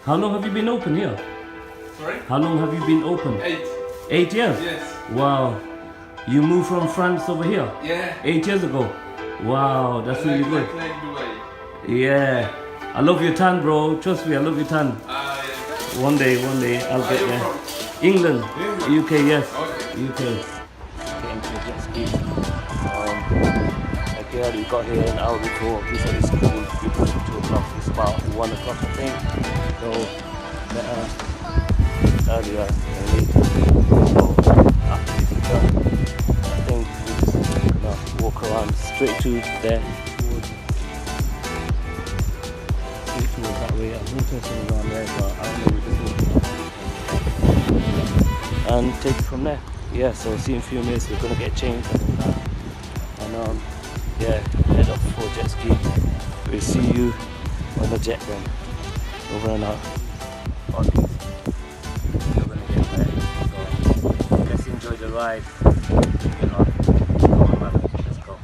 How long have you been open here? Sorry? How long have you been open? 8. 8 years? Yes. Wow. You moved from France over here? Yeah. 8 years ago? Wow, that's really good. Like Dubai. Yeah. I love your tan, bro. Trust me, I love your tan. Yeah. One day, I'll Where get are you there. from? England, England? UK, yes. Okay. UK. Getting to the jet ski. Again, we got here an hour before. We said it's cool. We put it 2 o'clock. It's about 1 o'clock, I think. So, better earlier than later. So, after this is done, I think we're just gonna walk around straight to there. Straight towards that way. I'm interested around there, but I don't know. We're just walking around. And take it from there. Yeah, so see in a few minutes. We're gonna get changed and all that. And yeah, head off for jet ski. We'll see you on the jet then. Over and out. On these. You're gonna get there. So let's enjoy the ride. Get on. Come on, man. Let's go.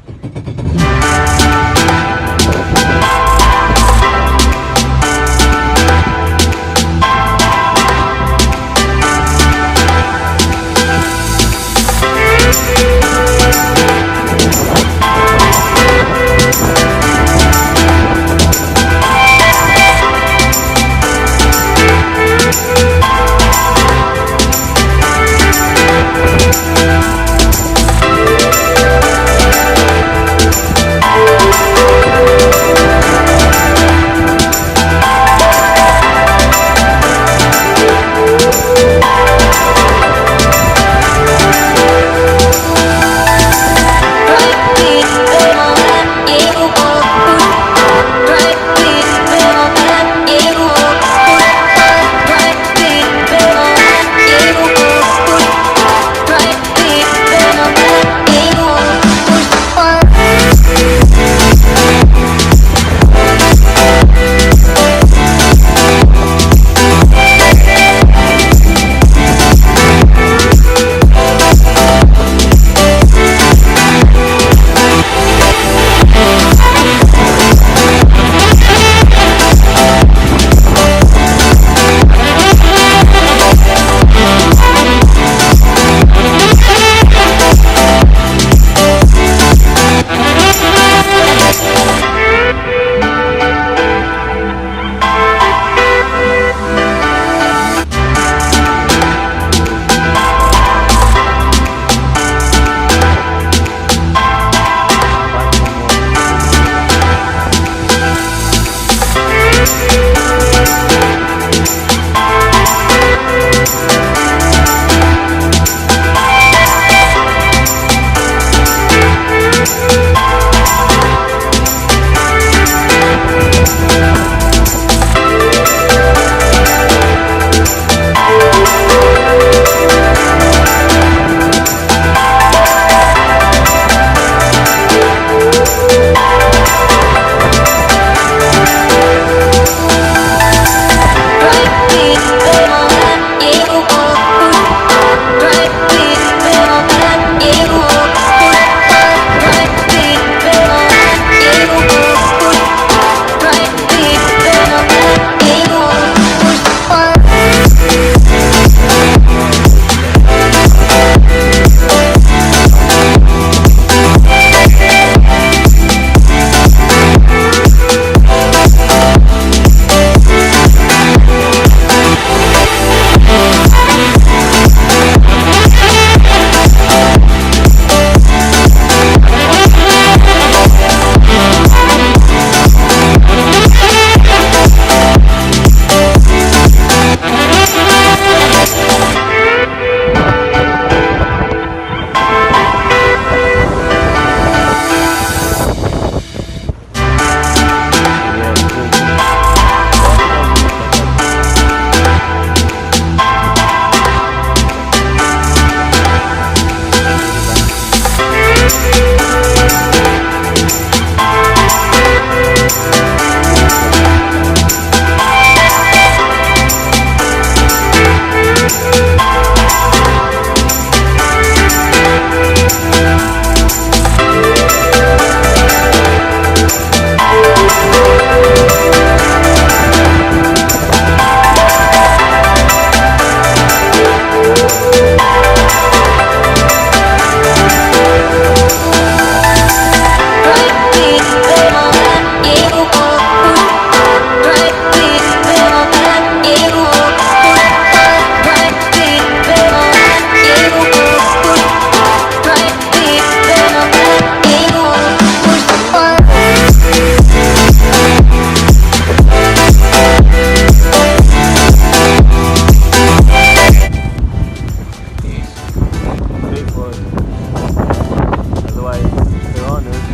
because otherwise piranhas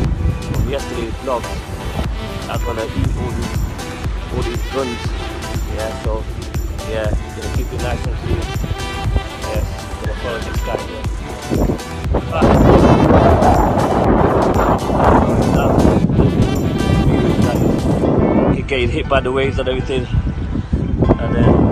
from yesterday's vlogs are gonna eat all these guns. Yeah, so yeah, gonna keep it nice and clean. Yes, gonna follow this guy here. He getting hit by the waves and everything, and then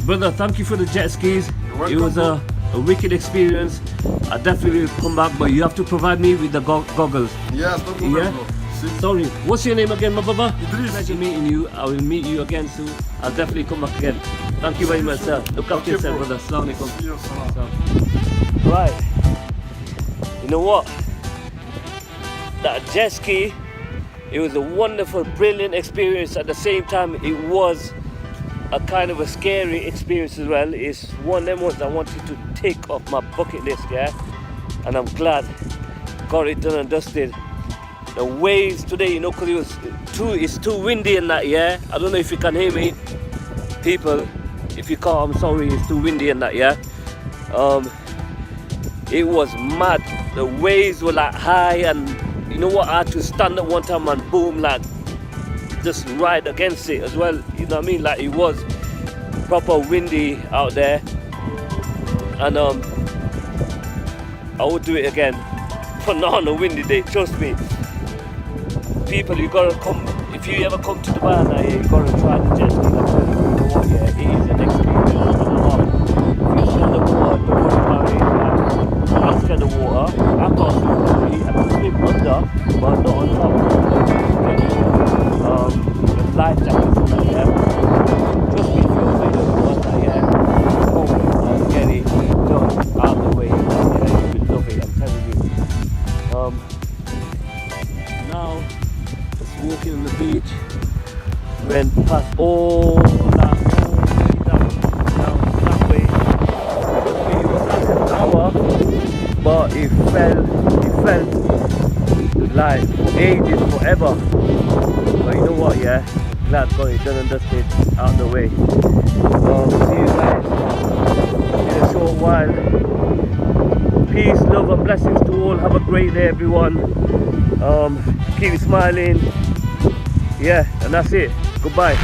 brother, thank you for the jet skis. It was a wicked experience. I definitely will come back, but you have to provide me with the goggles. Yes, no problem, Yeah? bro. Sorry, what's your name again, my brother? Idris. Pleasure meeting you. I will meet you again soon. I'll definitely come back again. Thank you very much, sir. Look after yourself, brother. Assalamu alaikum. See you, salam. Right. You know what? That jet ski, it was a wonderful, brilliant experience. At the same time, it was a kind of a scary experience as well. It's one of them ones I wanted to take off my bucket list, yeah? And I'm glad got it done and dusted. The waves today, you know, because it's too windy and that, yeah? I don't know if you can hear me. People, if you can't, I'm sorry, it's too windy and that, yeah? It was mad. The waves were like high, and you know what, I had to stand up one time and boom, like just ride against it as well, you know what I mean? Like it was proper windy out there, and I would do it again, but not on a windy day, trust me. People, you gotta come, if you ever come to Dubai now, you gotta try the jet ski. Like, you know what, yeah, it is an experience and a half. If you see the water, the water power is like, I'm scared of water, I can't swim properly, I can swim under, but not on top. The life jackets and that, yeah. Trust me, if you're afraid of water, yeah, come and get it done out of the way. Yeah, you will love it, I'm telling you. Now, just walking on the beach, went past all that way. It was like an hour, but it felt like ages, forever. But you know what, yeah, glad got it done and dusted out the way. See you guys in a short while. Peace, love and blessings to all. Have a great day, everyone. Keep smiling. Yeah, and that's it. Goodbye.